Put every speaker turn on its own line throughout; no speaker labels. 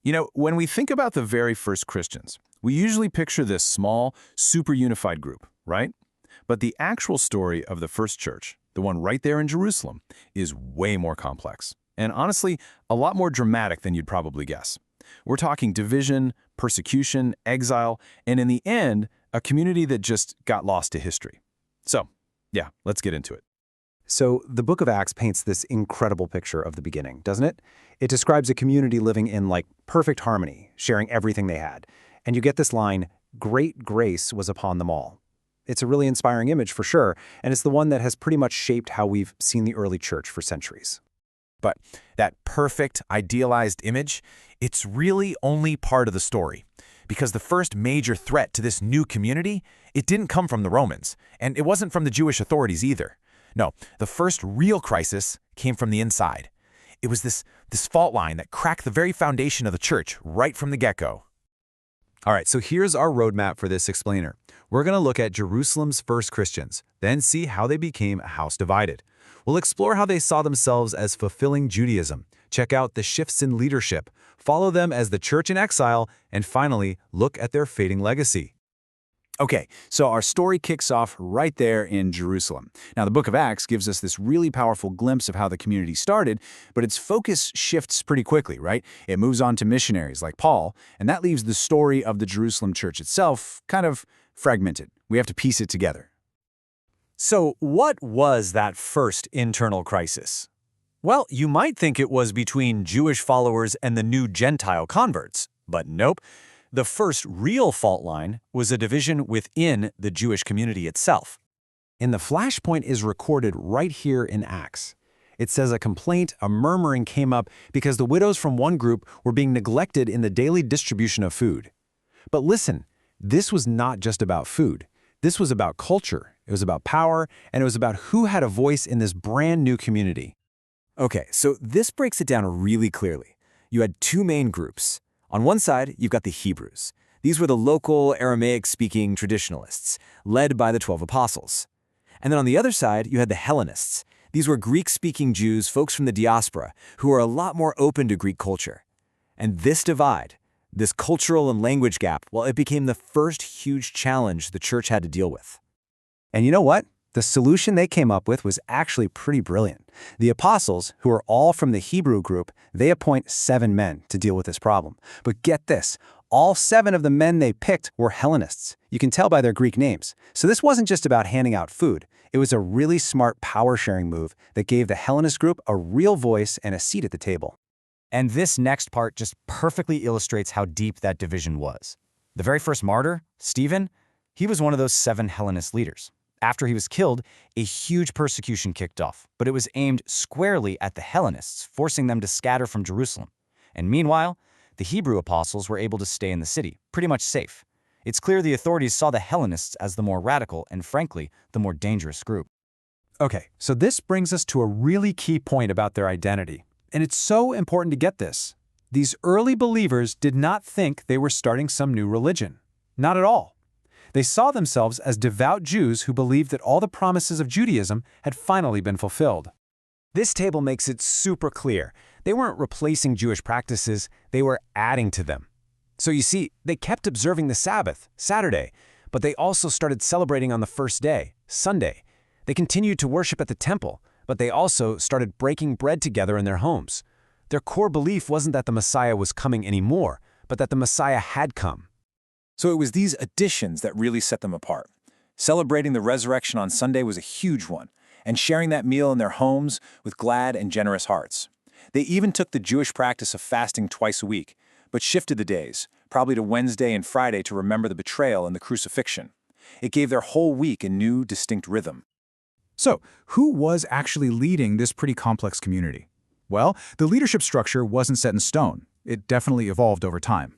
When we think about the very first Christians, we usually picture this small, super unified group, right? But the actual story of the first church, the one right there in Jerusalem, is way more complex. And honestly, a lot more dramatic than you'd probably guess. We're talking division, persecution, exile, and in the end, a community that just got lost to history. So, yeah, let's get into it.
So the book of Acts paints this incredible picture of the beginning, doesn't it? It describes a community living in, perfect harmony, sharing everything they had. And you get this line, "Great grace was upon them all." It's a really inspiring image for sure, and it's the one that has pretty much shaped how we've seen the early church for centuries.
But that perfect, idealized image, it's really only part of the story. Because the first major threat to this new community, it didn't come from the Romans, and it wasn't from the Jewish authorities either. No, the first real crisis came from the inside. It was this fault line that cracked the very foundation of the church right from the get-go.
All right, so here's our roadmap for this explainer. We're going to look at Jerusalem's first Christians, then see how they became a house divided. We'll explore how they saw themselves as fulfilling Judaism, check out the shifts in leadership, follow them as the church in exile, and finally, look at their fading legacy.
Okay, so our story kicks off right there in Jerusalem. Now, the book of Acts gives us this really powerful glimpse of how the community started, but its focus shifts pretty quickly, right? It moves on to missionaries like Paul, and that leaves the story of the Jerusalem church itself kind of fragmented. We have to piece it together.
So what was that first internal crisis? Well, you might think it was between Jewish followers and the new Gentile converts, but nope. The first real fault line was a division within the Jewish community itself.
And the flashpoint is recorded right here in Acts. It says a complaint, a murmuring came up because the widows from one group were being neglected in the daily distribution of food. But listen, this was not just about food. This was about culture, it was about power, and it was about who had a voice in this brand new community.
Okay, so this breaks it down really clearly. You had two main groups. On one side, you've got the Hebrews. These were the local Aramaic-speaking traditionalists, led by the 12 apostles. And then on the other side, you had the Hellenists. These were Greek-speaking Jews, folks from the diaspora, who were a lot more open to Greek culture. And this divide, this cultural and language gap, well, it became the first huge challenge the church had to deal with.
And you know what? The solution they came up with was actually pretty brilliant. The apostles, who are all from the Hebrew group, they appoint 7 men to deal with this problem. But get this, all 7 of the men they picked were Hellenists. You can tell by their Greek names. So this wasn't just about handing out food. It was a really smart power-sharing move that gave the Hellenist group a real voice and a seat at the table.
And this next part just perfectly illustrates how deep that division was. The very first martyr, Stephen, he was one of those 7 Hellenist leaders. After he was killed, a huge persecution kicked off, but it was aimed squarely at the Hellenists, forcing them to scatter from Jerusalem. And meanwhile, the Hebrew apostles were able to stay in the city, pretty much safe. It's clear the authorities saw the Hellenists as the more radical and, frankly, the more dangerous group.
Okay, so this brings us to a really key point about their identity. And it's so important to get this. These early believers did not think they were starting some new religion. Not at all. They saw themselves as devout Jews who believed that all the promises of Judaism had finally been fulfilled. This table makes it super clear. They weren't replacing Jewish practices, they were adding to them. So you see, they kept observing the Sabbath, Saturday, but they also started celebrating on the first day, Sunday. They continued to worship at the temple, but they also started breaking bread together in their homes. Their core belief wasn't that the Messiah was coming anymore, but that the Messiah had come.
So it was these additions that really set them apart. Celebrating the resurrection on Sunday was a huge one, and sharing that meal in their homes with glad and generous hearts. They even took the Jewish practice of fasting twice a week, but shifted the days, probably to Wednesday and Friday to remember the betrayal and the crucifixion. It gave their whole week a new, distinct rhythm.
So, who was actually leading this pretty complex community? Well, the leadership structure wasn't set in stone. It definitely evolved over time.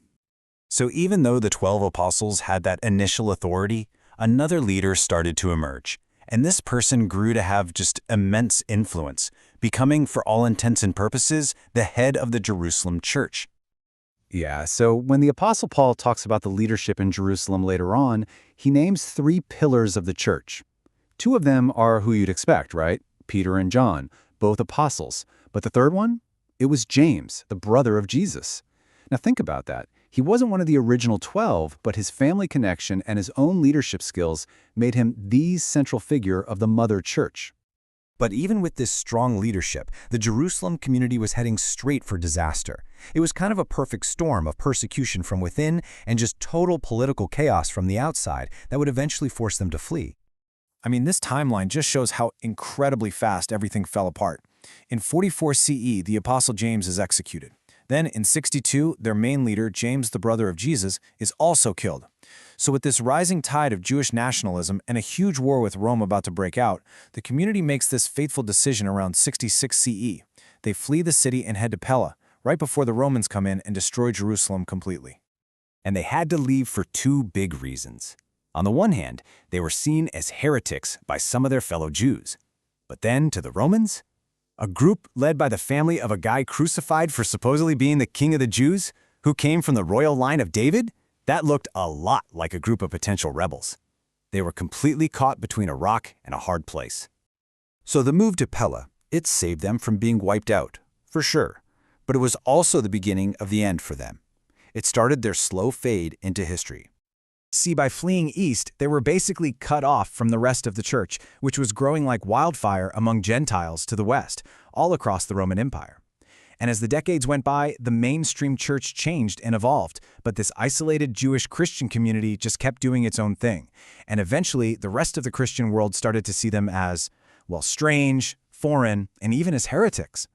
So even though the 12 apostles had that initial authority, another leader started to emerge. And this person grew to have just immense influence, becoming, for all intents and purposes, the head of the Jerusalem church.
Yeah, so when the Apostle Paul talks about the leadership in Jerusalem later on, he names 3 pillars of the church. 2 of them are who you'd expect, right? Peter and John, both apostles. But the third one? It was James, the brother of Jesus.
Now think about that. He wasn't one of the original 12, but his family connection and his own leadership skills made him the central figure of the mother church.
But even with this strong leadership, the Jerusalem community was heading straight for disaster. It was kind of a perfect storm of persecution from within and just total political chaos from the outside that would eventually force them to flee.
I mean, this timeline just shows how incredibly fast everything fell apart. In 44 CE, the Apostle James is executed. Then, in 62, their main leader, James, the brother of Jesus, is also killed. So with this rising tide of Jewish nationalism and a huge war with Rome about to break out, the community makes this fateful decision around 66 CE. They flee the city and head to Pella, right before the Romans come in and destroy Jerusalem completely.
And they had to leave for two big reasons. On the one hand, they were seen as heretics by some of their fellow Jews. But then, to the Romans, a group led by the family of a guy crucified for supposedly being the king of the Jews, who came from the royal line of David, that looked a lot like a group of potential rebels. They were completely caught between a rock and a hard place.
So the move to Pella, it saved them from being wiped out, for sure. But it was also the beginning of the end for them. It started their slow fade into history.
See, by fleeing east, they were basically cut off from the rest of the church, which was growing like wildfire among Gentiles to the west, all across the Roman Empire. And as the decades went by, the mainstream church changed and evolved, but this isolated Jewish Christian community just kept doing its own thing. And eventually, the rest of the Christian world started to see them as, well, strange, foreign, and even as heretics.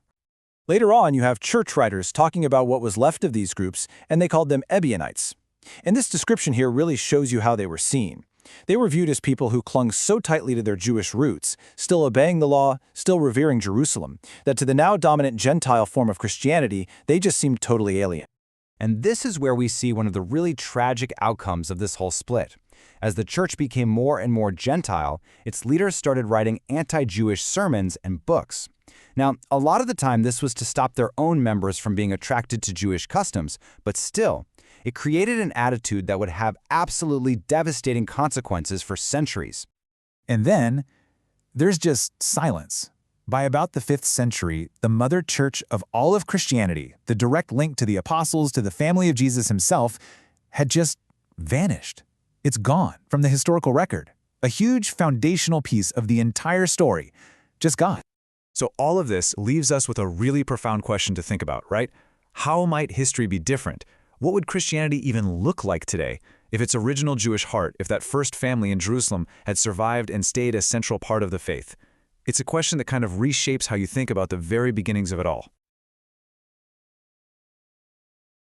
Later on, you have church writers talking about what was left of these groups, and they called them Ebionites. And this description here really shows you how they were seen. They were viewed as people who clung so tightly to their Jewish roots, still obeying the law, still revering Jerusalem, that to the now dominant Gentile form of Christianity, they just seemed totally alien.
And this is where we see one of the really tragic outcomes of this whole split. As the church became more and more Gentile, its leaders started writing anti-Jewish sermons and books. Now, a lot of the time this was to stop their own members from being attracted to Jewish customs, but still, it created an attitude that would have absolutely devastating consequences for centuries.
And then, there's just silence. By about the 5th century, the mother church of all of Christianity, the direct link to the apostles, to the family of Jesus himself, had just vanished. It's gone from the historical record. A huge foundational piece of the entire story, just gone.
So all of this leaves us with a really profound question to think about, right? How might history be different? What would Christianity even look like today if its original Jewish heart, if that first family in Jerusalem had survived and stayed a central part of the faith? It's a question that kind of reshapes how you think about the very beginnings of it all.